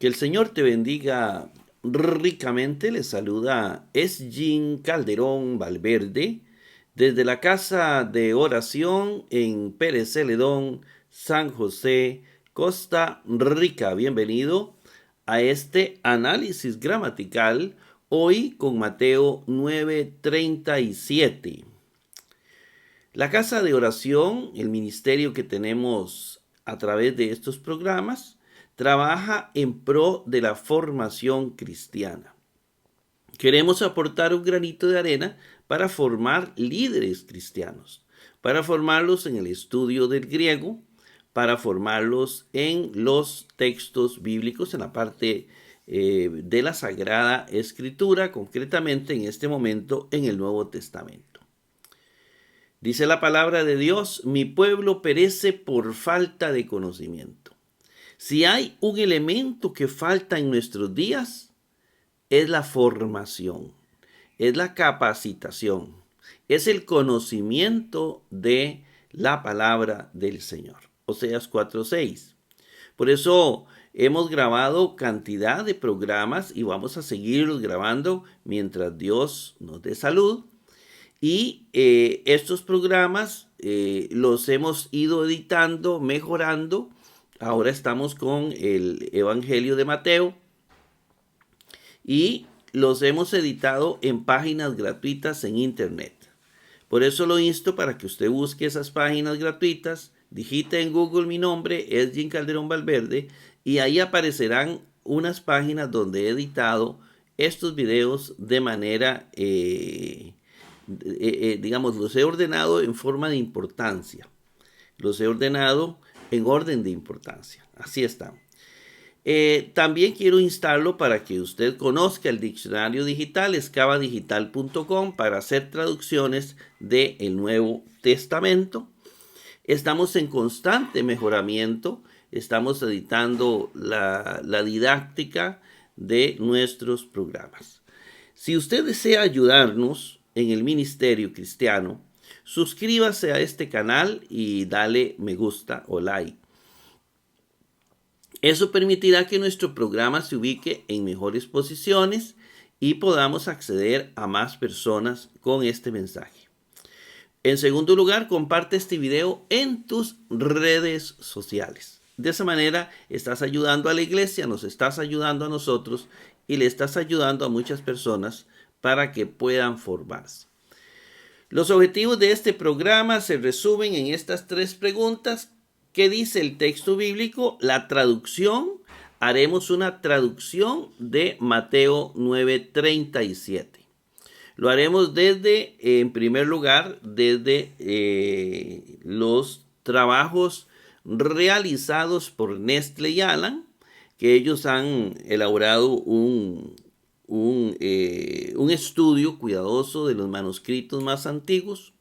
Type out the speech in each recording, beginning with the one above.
Que el Señor te bendiga ricamente. Le saluda Esgin Calderón Valverde desde la casa de oración en Pérez Celedón, San José, Costa Rica. Bienvenido a este análisis gramatical hoy con Mateo 9:37. La casa de oración, el ministerio que tenemos a través de estos programas, trabaja en pro de la formación cristiana. Queremos aportar un granito de arena para formar líderes cristianos, para formarlos en el estudio del griego, para formarlos en los textos bíblicos, en la parte de la Sagrada Escritura, concretamente en este momento en el Nuevo Testamento. Dice la palabra de Dios: mi pueblo perece por falta de conocimiento. Si hay un elemento que falta en nuestros días, es la formación, es la capacitación, es el conocimiento de la palabra del Señor. Oseas 4:6. Por eso hemos grabado cantidad de programas y vamos a seguirlos grabando mientras Dios nos dé salud. Y estos programas los hemos ido editando, mejorando. Ahora estamos con el Evangelio de Mateo y los hemos editado en páginas gratuitas en internet. Por eso lo insto para que usted busque esas páginas gratuitas, digite en Google mi nombre, Esgin Calderón Valverde, y ahí aparecerán unas páginas donde he editado estos videos de manera, digamos, los he ordenado en forma de importancia. Los he ordenado en orden de importancia. Así están. También quiero instarlo para que usted conozca el diccionario digital, excavadigital.com, para hacer traducciones del Nuevo Testamento. Estamos en constante mejoramiento. Estamos editando la didáctica de nuestros programas. Si usted desea ayudarnos en el ministerio cristiano, suscríbase a este canal y dale me gusta o like. Eso permitirá que nuestro programa se ubique en mejores posiciones y podamos acceder a más personas con este mensaje. En segundo lugar, comparte este video en tus redes sociales. De esa manera estás ayudando a la iglesia, nos estás ayudando a nosotros y le estás ayudando a muchas personas para que puedan formarse. Los objetivos de este programa se resumen en estas tres preguntas. ¿Qué dice el texto bíblico? La traducción. Haremos una traducción de Mateo 9:37. Lo haremos desde, en primer lugar, desde los trabajos realizados por Nestle y Alan, que ellos han elaborado un estudio cuidadoso de los manuscritos más antiguos.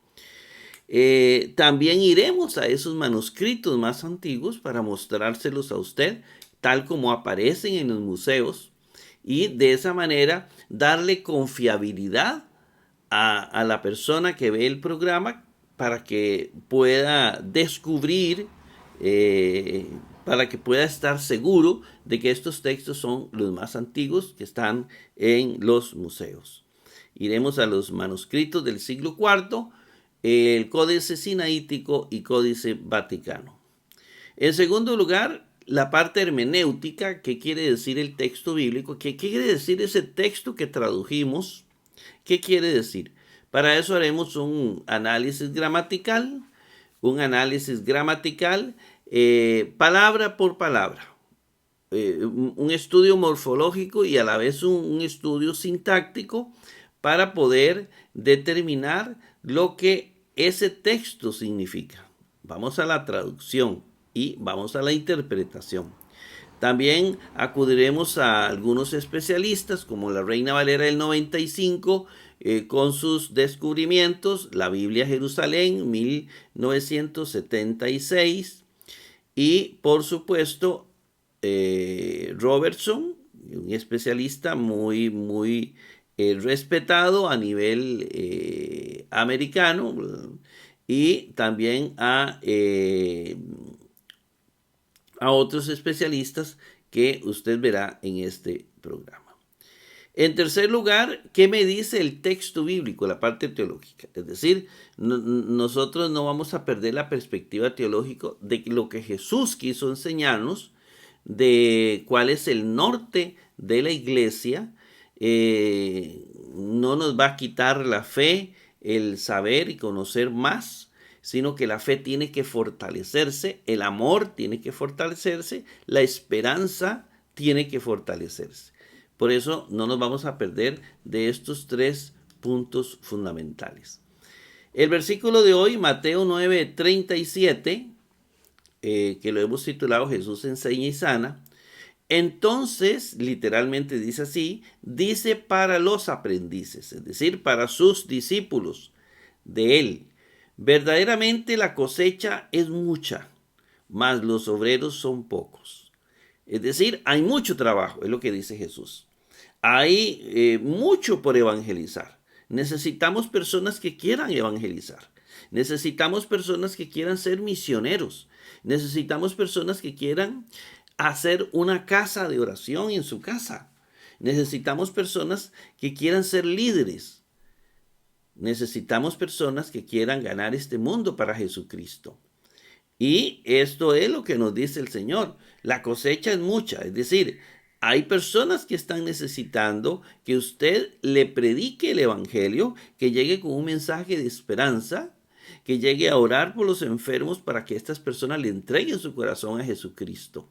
También iremos a esos manuscritos más antiguos para mostrárselos a usted, tal como aparecen en los museos, y de esa manera darle confiabilidad a la persona que ve el programa para que pueda descubrir, para que pueda estar seguro de que estos textos son los más antiguos que están en los museos. Iremos a los manuscritos del siglo IV, el Códice Sinaítico y Códice Vaticano. En segundo lugar, la parte hermenéutica. ¿Qué quiere decir el texto bíblico? ¿Qué quiere decir ese texto que tradujimos? ¿Qué quiere decir? Para eso haremos un análisis gramatical, palabra por palabra, un estudio morfológico y a la vez un estudio sintáctico para poder determinar lo que ese texto significa. Vamos a la traducción y vamos a la interpretación. También acudiremos a algunos especialistas como la Reina Valera del 95 con sus descubrimientos, la Biblia Jerusalén 1976 y por supuesto Robertson, un especialista muy respetado a nivel americano, y también a otros especialistas que usted verá en este programa. En tercer lugar, ¿qué me dice el texto bíblico, la parte teológica? Es decir, nosotros no vamos a perder la perspectiva teológica de lo que Jesús quiso enseñarnos, de cuál es el norte de la iglesia. No nos va a quitar la fe, el saber y conocer más, sino que la fe tiene que fortalecerse, el amor tiene que fortalecerse, la esperanza tiene que fortalecerse. Por eso no nos vamos a perder de estos tres puntos fundamentales. El versículo de hoy, Mateo 9:37, que lo hemos titulado Jesús enseña y sana. Entonces, literalmente dice así, dice para los aprendices, es decir, para sus discípulos de él. Verdaderamente la cosecha es mucha, mas los obreros son pocos. Es decir, hay mucho trabajo, es lo que dice Jesús. Hay mucho por evangelizar. Necesitamos personas que quieran evangelizar. Necesitamos personas que quieran ser misioneros. Necesitamos personas que quieran hacer una casa de oración en su casa. Necesitamos personas que quieran ser líderes. Necesitamos personas que quieran ganar este mundo para Jesucristo. Y esto es lo que nos dice el Señor. La cosecha es mucha, es decir, hay personas que están necesitando que usted le predique el evangelio, que llegue con un mensaje de esperanza, que llegue a orar por los enfermos para que estas personas le entreguen su corazón a Jesucristo.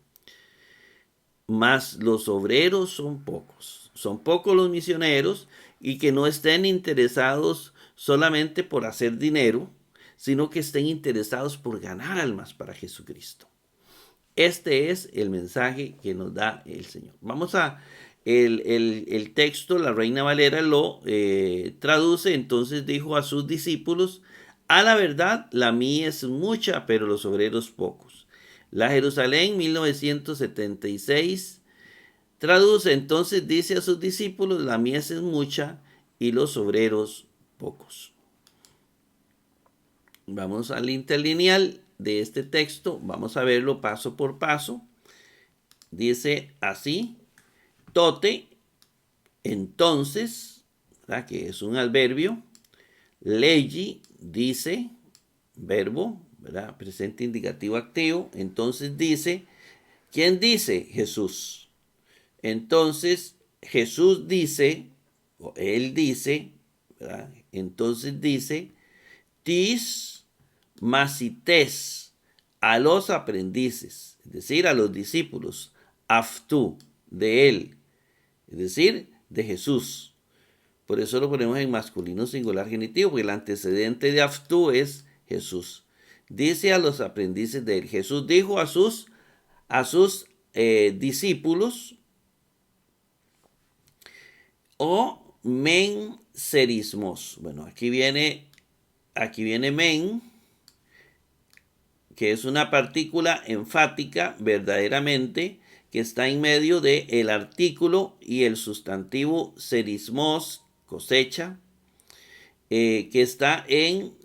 Mas los obreros son pocos los misioneros y que no estén interesados solamente por hacer dinero, sino que estén interesados por ganar almas para Jesucristo. Este es el mensaje que nos da el Señor. Vamos a el texto, la Reina Valera lo traduce. Entonces dijo a sus discípulos: a la verdad, la mies es mucha, pero los obreros pocos. La Jerusalén 1976 traduce: entonces dice a sus discípulos, la mies es mucha y los obreros pocos. Vamos al interlineal de este texto, vamos a verlo paso por paso. Dice así: tote, entonces, ¿verdad?, que es un adverbio. Legi, dice, verbo, ¿verdad?, presente indicativo activo. Entonces dice, ¿quién dice? Jesús. Entonces Jesús dice, o él dice, ¿verdad? Entonces dice, tis masites, a los aprendices, es decir, a los discípulos, aftu, de él, es decir, de Jesús. Por eso lo ponemos en masculino singular genitivo, porque el antecedente de aftu es Jesús. Dice a los aprendices de él. Jesús dijo a sus discípulos, o men serismos. Bueno, aquí viene men, que es una partícula enfática verdaderamente, que está en medio del artículo y el sustantivo serismos, cosecha, que está en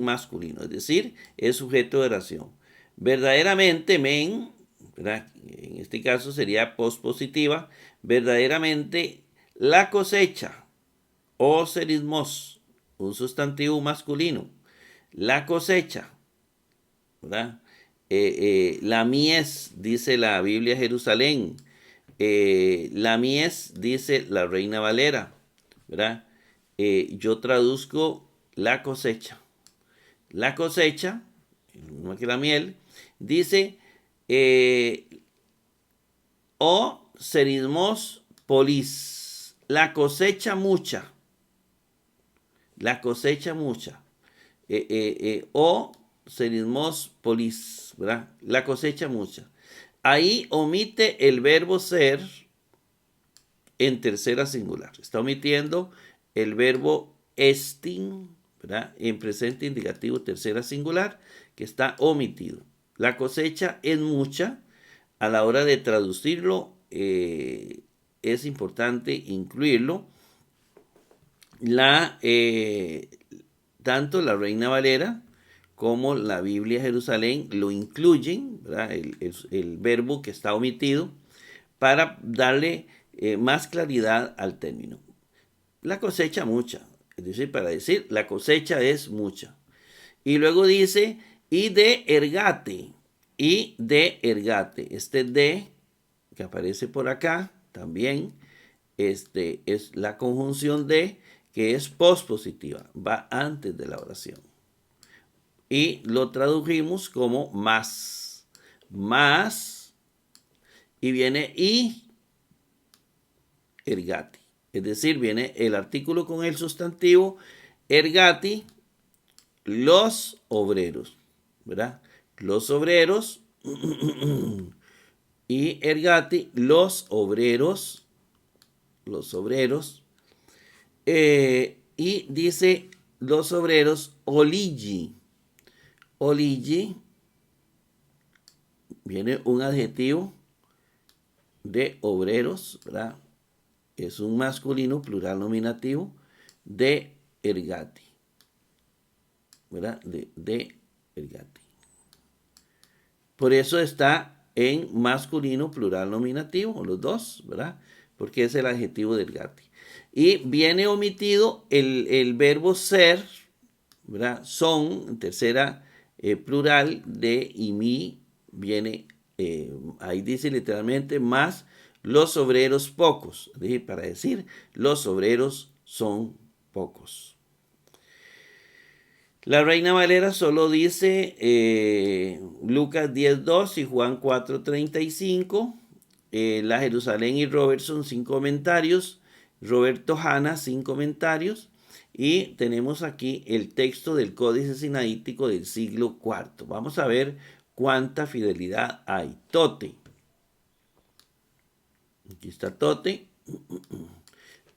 masculino, es decir, es sujeto de oración. Verdaderamente, men, ¿verdad?, en este caso sería pospositiva, verdaderamente la cosecha, o serismos, un sustantivo masculino, la cosecha, ¿verdad? La mies, dice la Biblia Jerusalén. La mies, dice la Reina Valera, ¿verdad? Yo traduzco la cosecha. La cosecha, no que la miel, dice o serismos polis, la cosecha mucha. La cosecha mucha. O serismos polis, ¿verdad? La cosecha mucha. Ahí omite el verbo ser en tercera singular. Está omitiendo el verbo estin, ¿verdad?, en presente indicativo tercera singular, que está omitido. La cosecha es mucha. A la hora de traducirlo, es importante incluirlo. Tanto la Reina Valera como la Biblia Jerusalén lo incluyen, ¿verdad? El verbo que está omitido, para darle más claridad al término. La cosecha mucha, es decir, para decir la cosecha es mucha. Y luego dice, y de ergate, y de ergate. Este de, que aparece por acá, también, es la conjunción de, que es pospositiva, va antes de la oración. Y lo tradujimos como más. Más, y viene y ergati. Es decir, viene el artículo con el sustantivo ergati, los obreros, ¿verdad? Los obreros y ergati, los obreros, y dice los obreros oligi. Oligi viene un adjetivo de obreros, ¿verdad? Es un masculino plural nominativo de ergati, ¿verdad? De ergati. Por eso está en masculino plural nominativo, los dos, ¿verdad? Porque es el adjetivo de ergati. Y viene omitido el verbo ser, ¿verdad? Son, en tercera plural de y mi, viene, ahí dice literalmente, más los obreros pocos. Para decir, los obreros son pocos. La Reina Valera solo dice Lucas 10:2 y Juan 4:35. La Jerusalén y Robertson sin comentarios. Roberto Hanna sin comentarios. Y tenemos aquí el texto del Códice Sinaítico del siglo IV. Vamos a ver cuánta fidelidad hay. Tote. Aquí está Tote.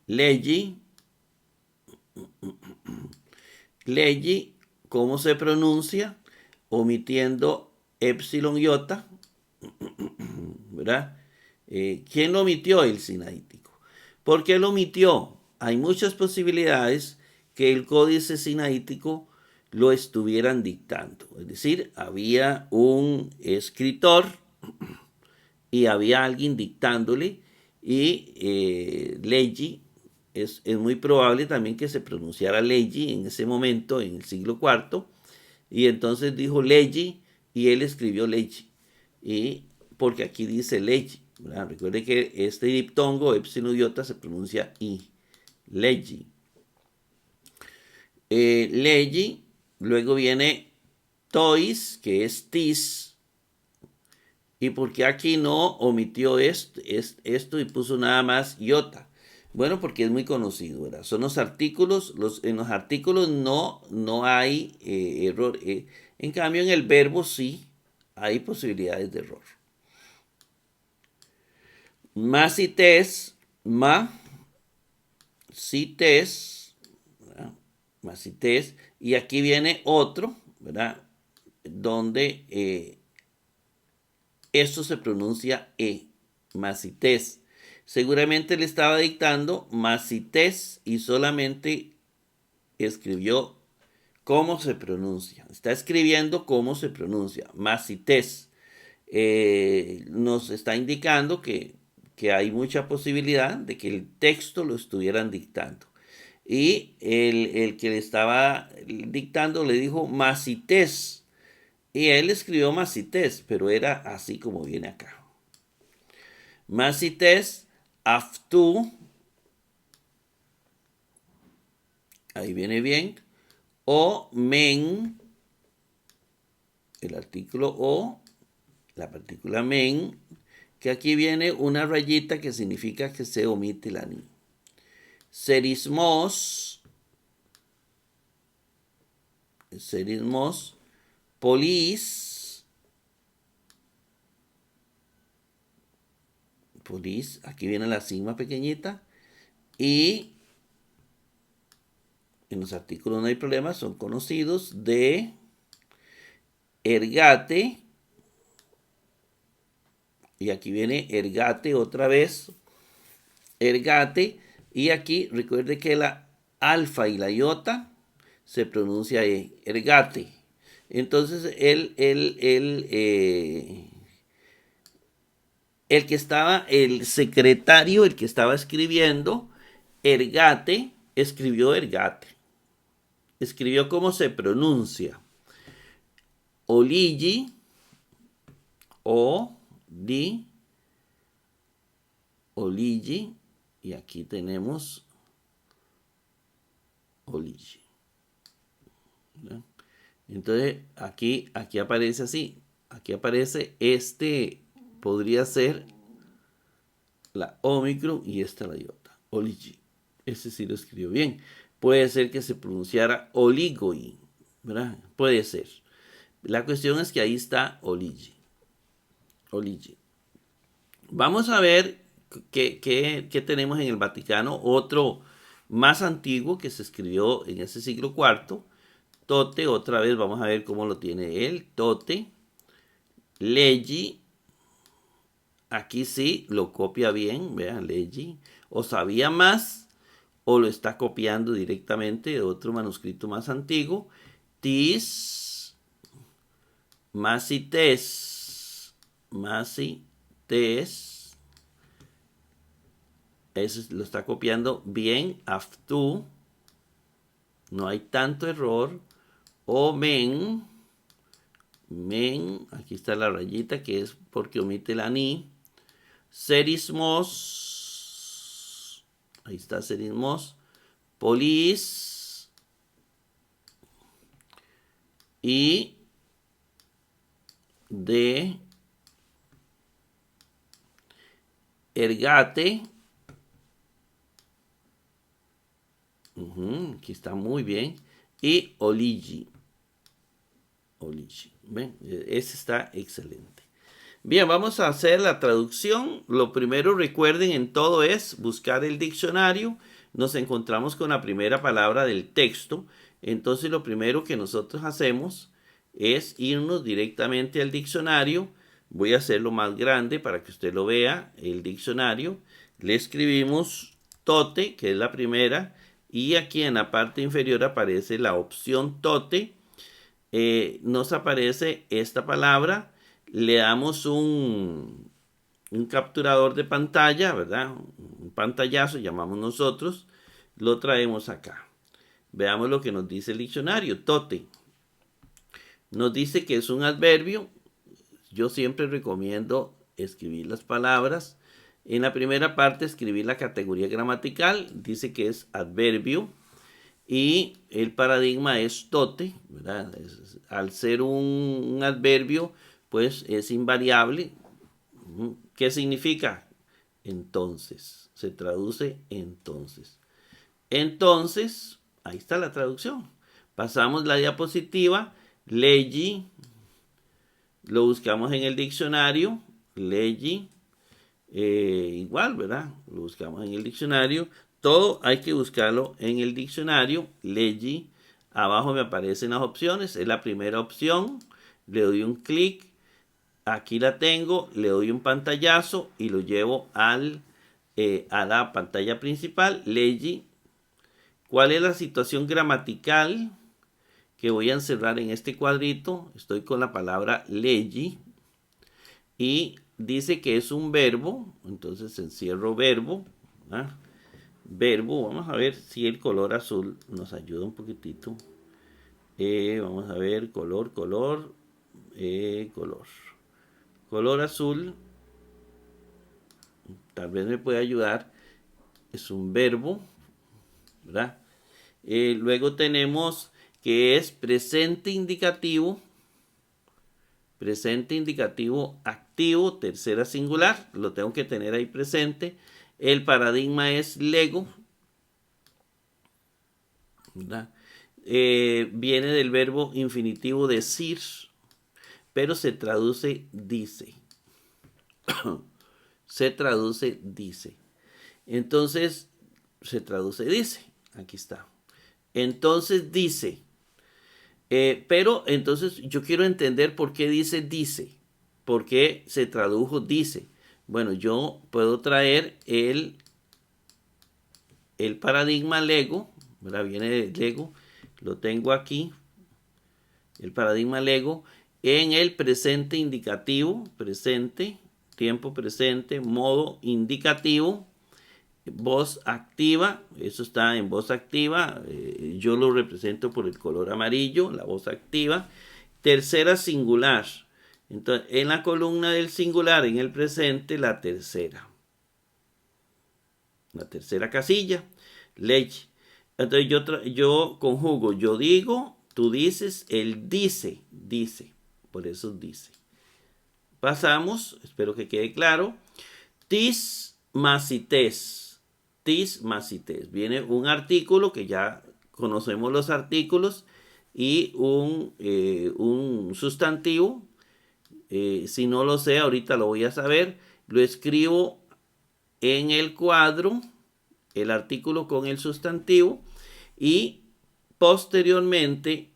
Leggi. Leggi, ¿cómo se pronuncia? Omitiendo epsilon iota, ¿verdad? ¿Quién lo omitió? El sinaítico. ¿Por qué lo omitió? Hay muchas posibilidades que el códice sinaítico lo estuvieran dictando. Es decir, había un escritor y había alguien dictándole y Leggi, es muy probable también que se pronunciara Leggi en ese momento, en el siglo IV, y entonces dijo Leggi y él escribió Leggi, y porque aquí dice Leggi, ¿verdad? Recuerde que este diptongo, epsilon iota, se pronuncia I, Leggi. Leggi, luego viene tois, que es tis. ¿Y por qué aquí no omitió esto y puso nada más iota? Bueno, porque es muy conocido, ¿verdad? Son los artículos, en los artículos no hay error. En cambio, en el verbo sí hay posibilidades de error. Más y tes, ma, cites, ¿verdad? Más y tes, y aquí viene otro, ¿verdad? Donde esto se pronuncia macités. Seguramente le estaba dictando macités y solamente escribió cómo se pronuncia. Está escribiendo cómo se pronuncia, macités. Nos está indicando que hay mucha posibilidad de que el texto lo estuvieran dictando. Y el que le estaba dictando le dijo macités. Y él escribió macités, pero era así como viene acá. Macités, aftu, ahí viene bien, o men, el artículo o, la partícula men, que aquí viene una rayita que significa que se omite la ni. Serismos, polis, aquí viene la sigma pequeñita, y en los artículos no hay problema, son conocidos de ergate, y aquí viene ergate otra vez, ergate, y aquí recuerde que la alfa y la iota se pronuncia ergate, Entonces, el que estaba, el secretario, el que estaba escribiendo, Ergate, escribió Ergate. Escribió cómo se pronuncia. Oligi, O, Di, Oligi, y aquí tenemos Oligi. ¿No? Entonces, aquí aparece así. Aquí aparece podría ser la Omicron y esta la iota. Oligi. Ese sí lo escribió bien. Puede ser que se pronunciara oligoi, ¿verdad? Puede ser. La cuestión es que ahí está Oligi. Oligi. Vamos a ver qué tenemos en el Vaticano. Otro más antiguo que se escribió en ese siglo IV. Tote, otra vez vamos a ver cómo lo tiene él. Tote. Leggi. Aquí sí lo copia bien. Vean, Leggi. O sabía más o lo está copiando directamente de otro manuscrito más antiguo. Tis. Masites. Masites. Eso lo está copiando bien. Aftu. No hay tanto error. Omen. Men. Aquí está la rayita que es porque omite la ni. Serismos. Ahí está serismos. Polis. Y de Ergate. Aquí está muy bien. Y Oligi. Oligi. ¿Ven? Ese está excelente. Bien, vamos a hacer la traducción. Lo primero, recuerden, en todo es buscar el diccionario. Nos encontramos con la primera palabra del texto. Entonces, lo primero que nosotros hacemos es irnos directamente al diccionario. Voy a hacerlo más grande para que usted lo vea, el diccionario. Le escribimos tote, que es la primera, y aquí en la parte inferior aparece la opción tote. Nos aparece esta palabra. Le damos un capturador de pantalla, ¿verdad? Un pantallazo, llamamos nosotros. Lo traemos acá. Veamos lo que nos dice el diccionario. Tote. Nos dice que es un adverbio. Yo siempre recomiendo escribir las palabras. En la primera parte escribir la categoría gramatical. Dice que es adverbio. Y el paradigma es tote, ¿verdad? Al ser un adverbio, pues es invariable. ¿Qué significa? Entonces. Se traduce entonces. Entonces, ahí está la traducción. Pasamos la diapositiva. Leggi. Lo buscamos en el diccionario. Leggi. Igual, ¿verdad? Lo buscamos en el diccionario. Todo hay que buscarlo en el diccionario. Leggi. Abajo me aparecen las opciones. Es la primera opción. Le doy un clic. Aquí la tengo. Le doy un pantallazo y lo llevo a la pantalla principal. Leggi. ¿Cuál es la situación gramatical que voy a encerrar en este cuadrito? Estoy con la palabra leggi. Y dice que es un verbo. Entonces encierro verbo. ¿Ah? Verbo, vamos a ver si el color azul nos ayuda un poquitito. Vamos a ver, color. Color azul, tal vez me pueda ayudar. Es un verbo, ¿verdad? Luego tenemos que es presente indicativo activo, tercera singular. Lo tengo que tener ahí presente. El paradigma es lego, ¿verdad? Viene del verbo infinitivo decir, pero se traduce dice. Se traduce dice. Entonces, se traduce dice. Aquí está. Entonces dice. Pero entonces yo quiero entender por qué dice. ¿Por qué se tradujo dice? Bueno, yo puedo traer el paradigma lego, ¿verdad? Viene de lego, lo tengo aquí. El paradigma lego en el presente indicativo, presente, tiempo presente, modo indicativo, voz activa, eso está en voz activa, yo lo represento por el color amarillo, la voz activa. Tercera singular, entonces en la columna del singular en el presente la tercera casilla, leche. Entonces yo conjugo, yo digo, tú dices, él dice, por eso dice. Pasamos, espero que quede claro, tis masites, viene un artículo que ya conocemos los artículos y un sustantivo. Si no lo sé, ahorita lo voy a saber. Lo escribo en el cuadro, el artículo con el sustantivo, y posteriormente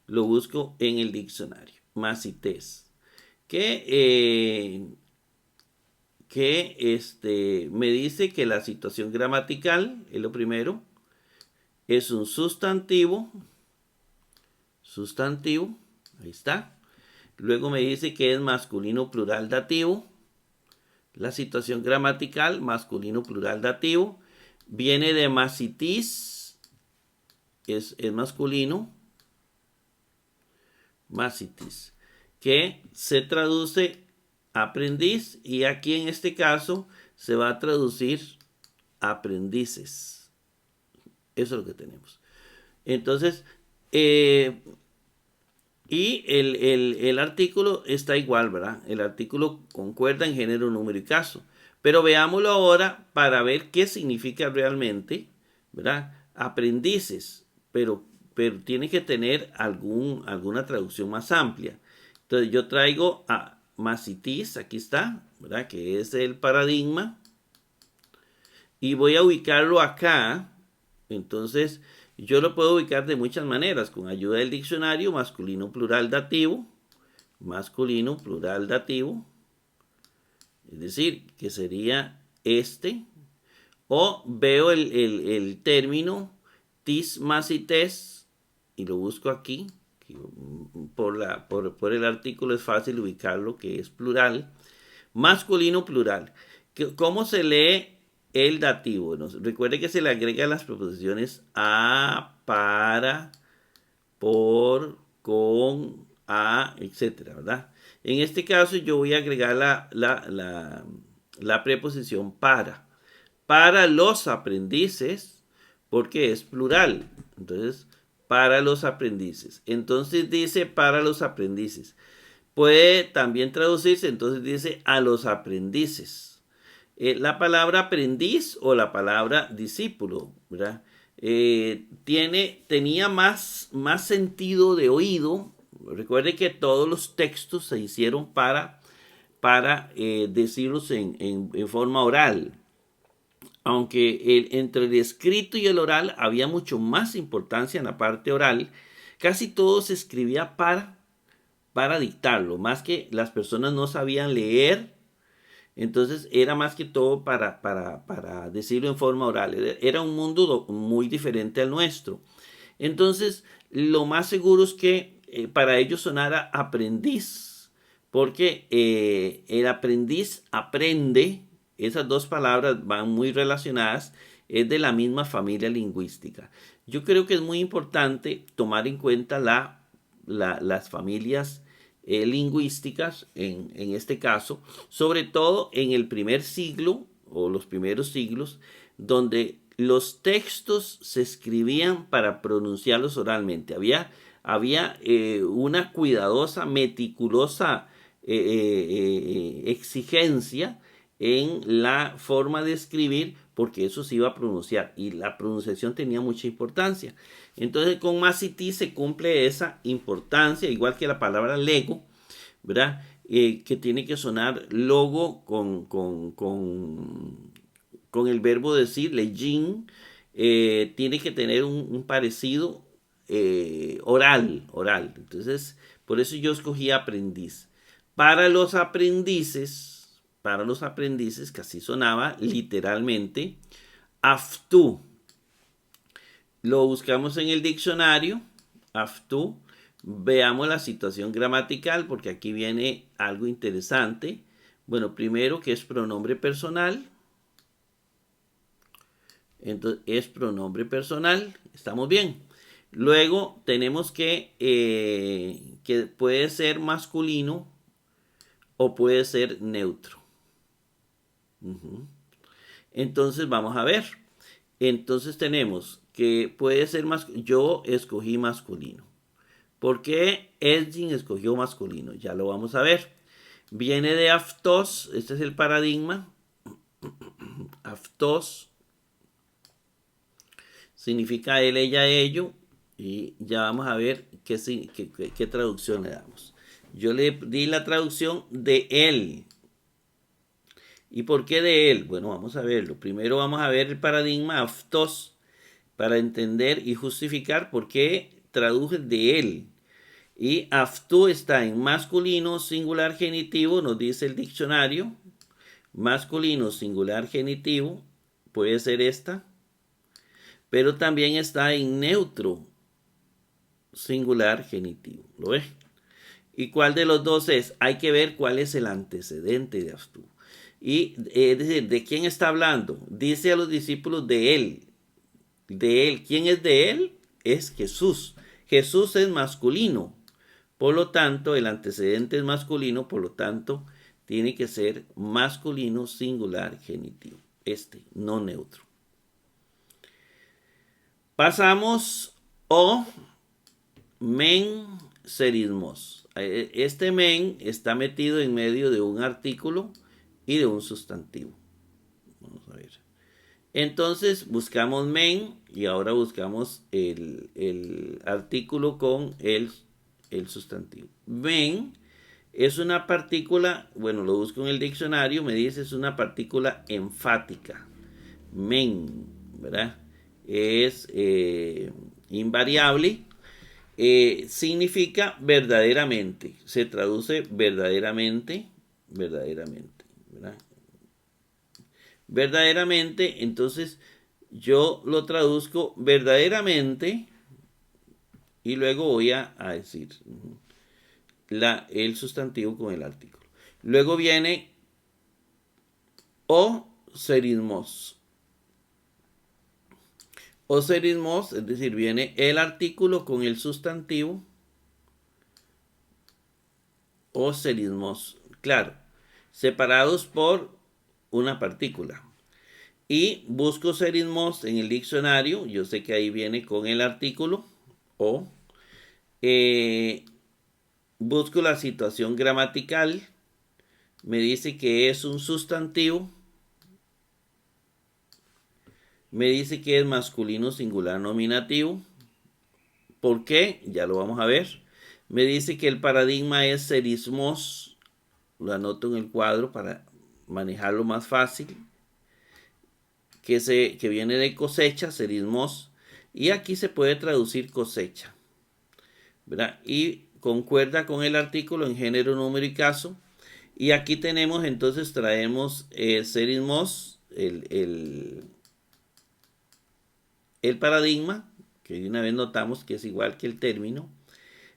lo busco en el diccionario. Masites. Que me dice que la situación gramatical es lo primero. Es un sustantivo, ahí está. Luego me dice que es masculino plural dativo. La situación gramatical, masculino plural dativo. Viene de masitis, es masculino. Masitis, que se traduce aprendiz, y aquí en este caso se va a traducir aprendices. Eso es lo que tenemos. Entonces, y el artículo está igual, ¿verdad? El artículo concuerda en género, número y caso. Pero veámoslo ahora para ver qué significa realmente, ¿verdad? Aprendices, pero tiene que tener alguna traducción más amplia. Entonces yo traigo a masitis, aquí está, ¿verdad? Que es el paradigma. Y voy a ubicarlo acá. Entonces yo lo puedo ubicar de muchas maneras, con ayuda del diccionario, masculino plural dativo, es decir, que sería este, o veo el término tis masites y lo busco aquí, por el artículo es fácil ubicarlo, que es plural, masculino plural. ¿Cómo se lee el dativo? Recuerde que se le agrega las preposiciones a, para, por, con, a, etcétera, ¿verdad? En este caso yo voy a agregar la preposición para los aprendices, porque es plural. Entonces, para los aprendices. Entonces dice para los aprendices. Puede también traducirse, entonces dice a los aprendices. La palabra aprendiz o la palabra discípulo, ¿verdad? Tenía más sentido de oído. Recuerde que todos los textos se hicieron para decirlos en forma oral. Aunque entre el escrito y el oral había mucho más importancia en la parte oral, casi todo se escribía para dictarlo, más que las personas no sabían leer, entonces era más que todo para decirlo en forma oral. Era un mundo muy diferente al nuestro. Entonces, lo más seguro es que para ellos sonara aprendiz, porque el aprendiz aprende, esas dos palabras van muy relacionadas, es de la misma familia lingüística. Yo creo que es muy importante tomar en cuenta las familias lingüísticas en este caso, sobre todo en el primer siglo o los primeros siglos, donde los textos se escribían para pronunciarlos oralmente. Había una cuidadosa, meticulosa exigencia en la forma de escribir, porque eso se iba a pronunciar y la pronunciación tenía mucha importancia. Entonces con masitis se cumple esa importancia, igual que la palabra lego, ¿verdad? Que tiene que sonar logo con el verbo decir, legin, tiene que tener un parecido oral. Entonces, por eso yo escogí aprendiz. Para los aprendices, que así sonaba literalmente, aftu. Lo buscamos en el diccionario, aftu. Veamos la situación gramatical porque aquí viene algo interesante. Bueno, primero que es pronombre personal. Entonces es pronombre personal. Estamos bien. Luego tenemos que puede ser masculino o puede ser neutro. Entonces vamos a ver. Entonces tenemos que puede ser masculino. Yo escogí masculino. ¿Por qué Edgin escogió masculino? Ya lo vamos a ver. Viene de aftos. Este es el paradigma. Aftos significa él, ella, ello. Y ya vamos a ver qué traducción le damos. Yo le di la traducción de él. ¿Y por qué de él? Bueno, vamos a verlo. Primero vamos a ver el paradigma aftos para entender y justificar por qué traduje de él. Y aftu está en masculino singular genitivo, nos dice el diccionario. Masculino singular genitivo puede ser esta, pero también está en neutro singular genitivo. ¿Lo ves? ¿Y cuál de los dos es? Hay que ver cuál es el antecedente de aftu. Y es decir, ¿de quién está hablando? Dice a los discípulos de él. De él. ¿Quién es de él? Es Jesús. Jesús es masculino. Por lo tanto, el antecedente es masculino, por lo tanto, tiene que ser masculino singular genitivo. No neutro. Pasamos o men serismos. Este men está metido en medio de un artículo y de un sustantivo. Vamos a ver. Entonces buscamos men y ahora buscamos el artículo con el sustantivo. Men es una partícula, bueno, lo busco en el diccionario, me dice es una partícula enfática. Men, ¿verdad? Es invariable. Significa verdaderamente. Se traduce verdaderamente, verdaderamente, ¿verdad? Verdaderamente, entonces yo lo traduzco verdaderamente y luego voy a decir el sustantivo con el artículo. Luego viene o serismos. O serismos, es decir, viene el artículo con el sustantivo. O serismos, claro, separados por una partícula. Y busco serismos en el diccionario. Yo sé que ahí viene con el artículo o. Busco la situación gramatical. Me dice que es un sustantivo. Me dice que es masculino singular nominativo. ¿Por qué? Ya lo vamos a ver. Me dice que el paradigma es serismos. Lo anoto en el cuadro para manejarlo más fácil. Que viene de cosecha, serismos. Y aquí se puede traducir cosecha, ¿verdad? Y concuerda con el artículo en género, número y caso. Y aquí tenemos, entonces traemos serismos, el paradigma, que de una vez notamos que es igual que el término.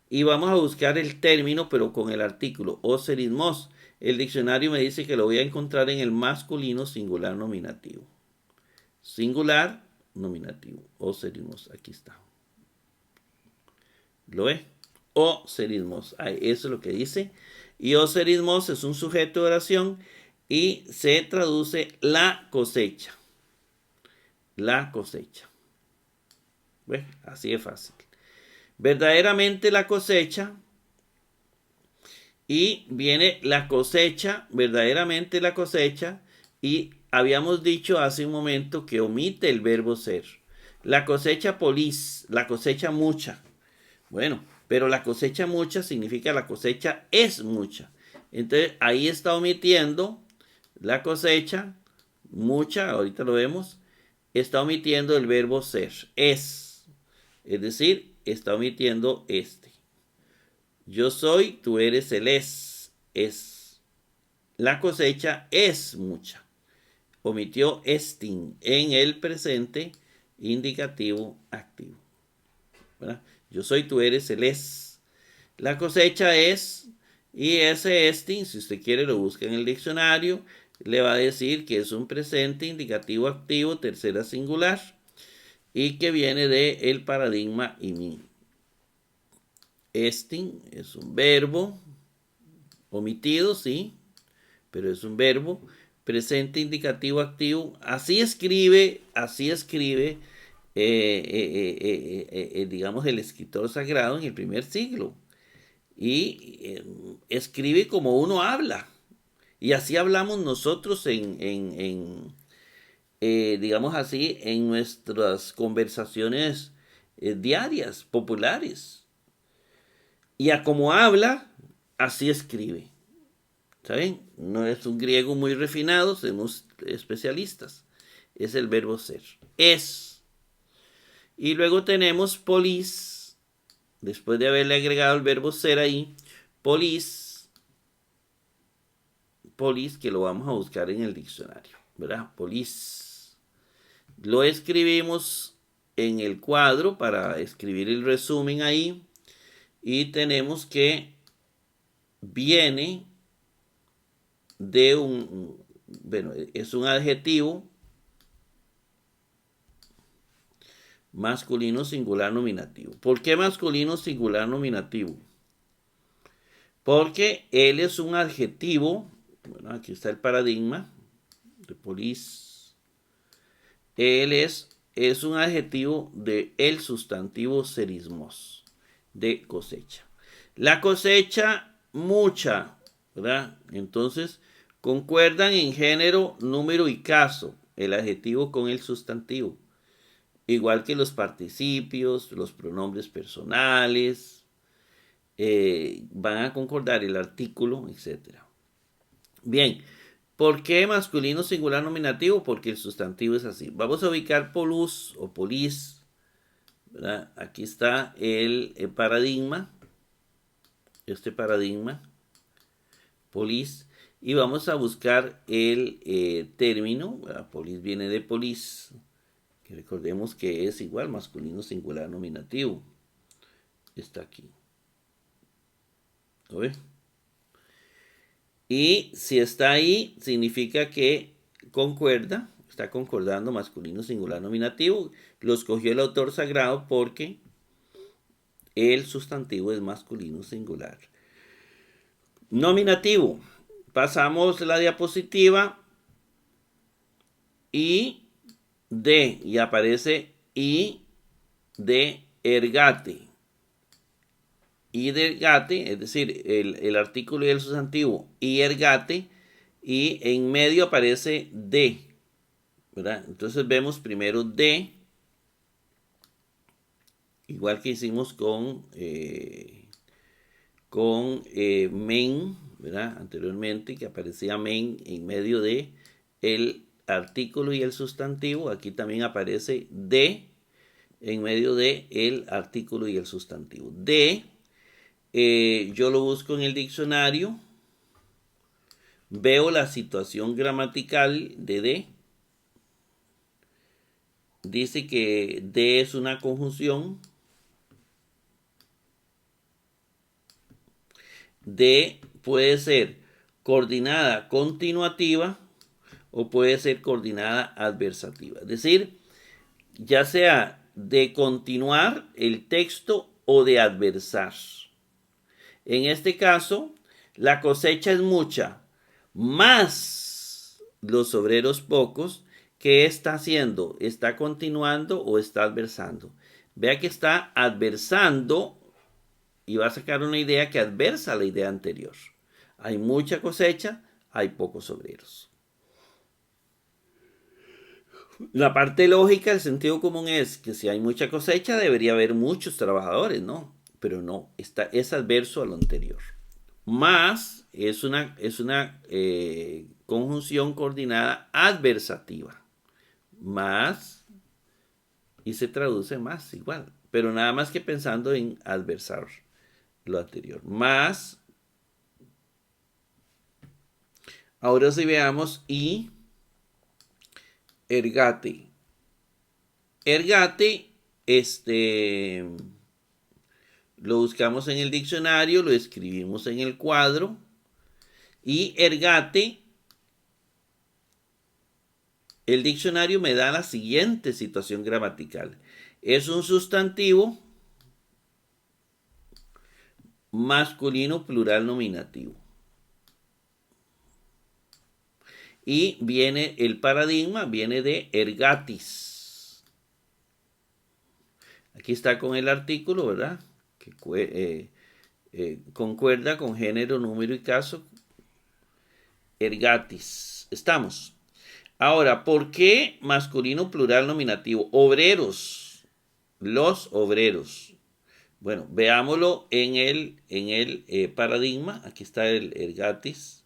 Y vamos a buscar el término, pero con el artículo, o serismos. El diccionario me dice que lo voy a encontrar en el masculino singular nominativo. Singular nominativo, o serismos, aquí está. ¿Lo ve? O serismos, eso es lo que dice. Y o serismos es un sujeto de oración y se traduce la cosecha. La cosecha. ¿Ve? Así es fácil. Verdaderamente la cosecha. Y viene la cosecha, verdaderamente la cosecha. Y habíamos dicho hace un momento que omite el verbo ser. La cosecha polis, la cosecha mucha. Bueno, pero la cosecha mucha significa la cosecha es mucha. Entonces ahí está omitiendo la cosecha mucha, ahorita lo vemos, está omitiendo el verbo ser, es. Es decir, está omitiendo este. Yo soy, tú eres el es. La cosecha es mucha. Omitió estin en el presente indicativo activo, ¿verdad? Yo soy, tú eres, él es. La cosecha es, y ese esting, si usted quiere lo busca en el diccionario, le va a decir que es un presente indicativo activo, tercera singular, y que viene de el paradigma IMI. Esting es un verbo, omitido, sí, pero es un verbo, presente indicativo activo. Así escribe, digamos, el escritor sagrado en el primer siglo. Y escribe como uno habla. Y así hablamos nosotros digamos así, en nuestras conversaciones diarias, populares. Y a como habla, así escribe. ¿Saben? No es un griego muy refinado, somos especialistas. Es el verbo ser. Es. Y luego tenemos polis. Después de haberle agregado el verbo ser ahí, polis. Polis, que lo vamos a buscar en el diccionario, ¿verdad? Polis. Lo escribimos en el cuadro para escribir el resumen ahí. Y tenemos que viene de bueno, es un adjetivo masculino singular nominativo. ¿Por qué masculino singular nominativo? Porque él es un adjetivo, bueno, aquí está el paradigma de polis. Él es un adjetivo de el sustantivo serismos, de cosecha. La cosecha, mucha, ¿verdad? Entonces, concuerdan en género, número y caso, el adjetivo con el sustantivo. Igual que los participios, los pronombres personales, van a concordar el artículo, etc. Bien, ¿por qué masculino singular nominativo? Porque el sustantivo es así. Vamos a ubicar polus o polis, ¿verdad? Aquí está el paradigma, este paradigma, polis, y vamos a buscar el término, ¿verdad? Polis viene de polis, que recordemos que es igual masculino singular nominativo. Está aquí. ¿Lo ve? Y si está ahí, significa que concuerda, está concordando masculino singular nominativo. Lo escogió el autor sagrado porque el sustantivo es masculino singular nominativo. Pasamos la diapositiva y y aparece y de ergate. Y de ergate, es decir, el artículo y el sustantivo y ergate, y en medio aparece de, ¿verdad? Entonces vemos primero de, igual que hicimos con men, ¿verdad? Anteriormente, que aparecía men en medio de el artículo y el sustantivo. Aquí también aparece de en medio de el artículo y el sustantivo. De, yo lo busco en el diccionario, veo la situación gramatical de. Dice que de es una conjunción. De puede ser coordinada continuativa o puede ser coordinada adversativa. Es decir, ya sea de continuar el texto o de adversar. En este caso, la cosecha es mucha, más los obreros pocos. ¿Qué está haciendo? ¿Está continuando o está adversando? Vea que está adversando y va a sacar una idea que adversa a la idea anterior. Hay mucha cosecha, hay pocos obreros. La parte lógica, el sentido común es que si hay mucha cosecha debería haber muchos trabajadores, ¿no? Pero no, es adverso a lo anterior. Más es una conjunción coordinada adversativa. Más y se traduce más igual, pero nada más que pensando en adversar lo anterior. Más, ahora si veamos y ergate. Ergate, lo buscamos en el diccionario, lo escribimos en el cuadro. Y ergate, el diccionario me da la siguiente situación gramatical. Es un sustantivo masculino plural nominativo. Y viene el paradigma, viene de ergatis. Aquí está con el artículo, ¿verdad? Que concuerda con género, número y caso. Ergatis. Estamos. Ahora, ¿por qué masculino plural nominativo? Obreros. Los obreros. Bueno, veámoslo en el paradigma. Aquí está el ergatis.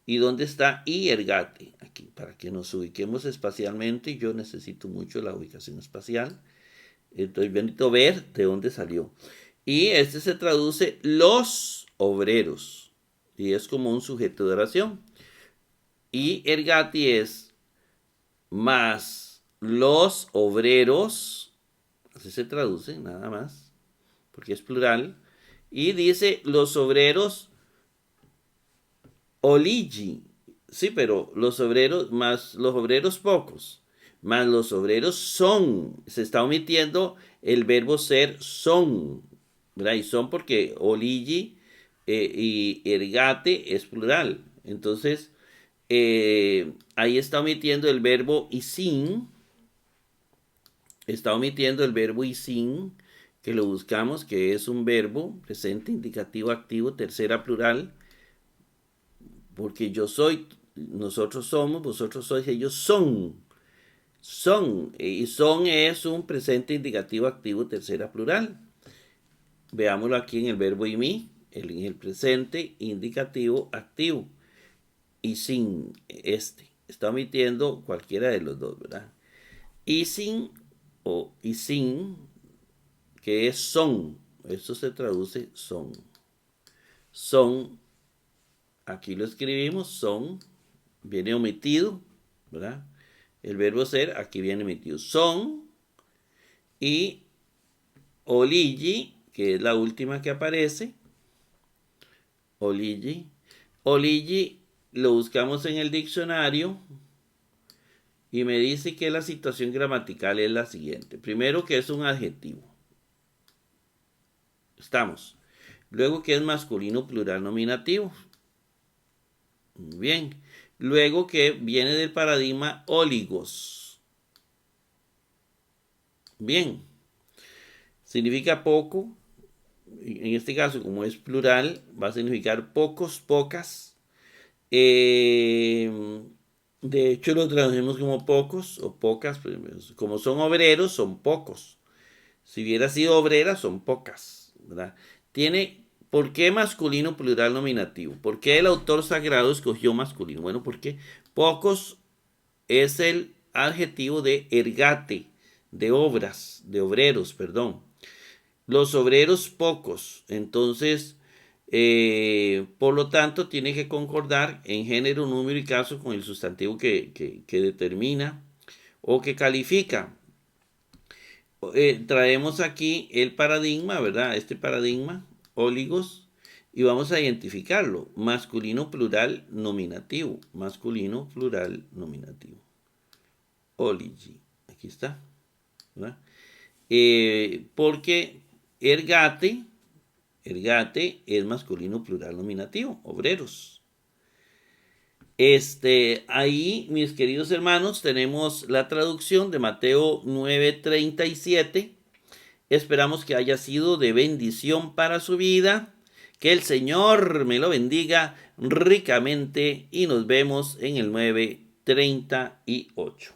¿Y dónde está y ergate? Aquí, para que nos ubiquemos espacialmente. Yo necesito mucho la ubicación espacial. Entonces, necesito ver de dónde salió. Y este se traduce los obreros. Y es como un sujeto de oración. Y ergati es más los obreros. Así se traduce, nada más. Porque es plural. Y dice los obreros oligi. Sí, pero los obreros más los obreros pocos. Más los obreros son. Se está omitiendo el verbo ser son. ¿Verdad? Y son porque oligi y ergate es plural. Entonces, ahí está omitiendo el verbo isin. Está omitiendo el verbo isin, que lo buscamos, que es un verbo presente, indicativo, activo, tercera plural. Porque yo soy, nosotros somos, vosotros sois, ellos son. Son. Y son es un presente, indicativo, activo, tercera plural. Veámoslo aquí en el verbo y mí, en el presente, indicativo, activo. Y sin está omitiendo cualquiera de los dos, ¿verdad? Y sin o y sin, que es son. Esto se traduce son. Son, aquí lo escribimos, son, viene omitido, ¿verdad? El verbo ser aquí viene omitido. Son y oligi, que es la última que aparece. Oligi. Oligi lo buscamos en el diccionario y me dice que la situación gramatical es la siguiente. Primero, que es un adjetivo. Estamos. Luego, que es masculino plural nominativo. Muy bien. Luego, que viene del paradigma oligos. Bien. Significa poco. En este caso, como es plural, va a significar pocos, pocas. De hecho, lo traducimos como pocos o pocas. Como son obreros, son pocos. Si hubiera sido obrera, son pocas, ¿verdad? ¿Por qué masculino plural nominativo? ¿Por qué el autor sagrado escogió masculino? Bueno, porque pocos es el adjetivo de ergate, de obras, de obreros, perdón. Los obreros pocos. Entonces, por lo tanto, tiene que concordar en género, número y caso con el sustantivo que determina o que califica. Traemos aquí el paradigma, ¿verdad? Este paradigma, oligos, y vamos a identificarlo. Masculino plural nominativo. Masculino plural nominativo. Oligi. Aquí está. ¿Verdad? Porque ergate es masculino plural nominativo. Obreros. Ahí, mis queridos hermanos, tenemos la traducción de Mateo 9:37. Esperamos que haya sido de bendición para su vida. Que el Señor me lo bendiga ricamente y nos vemos en el 9:38.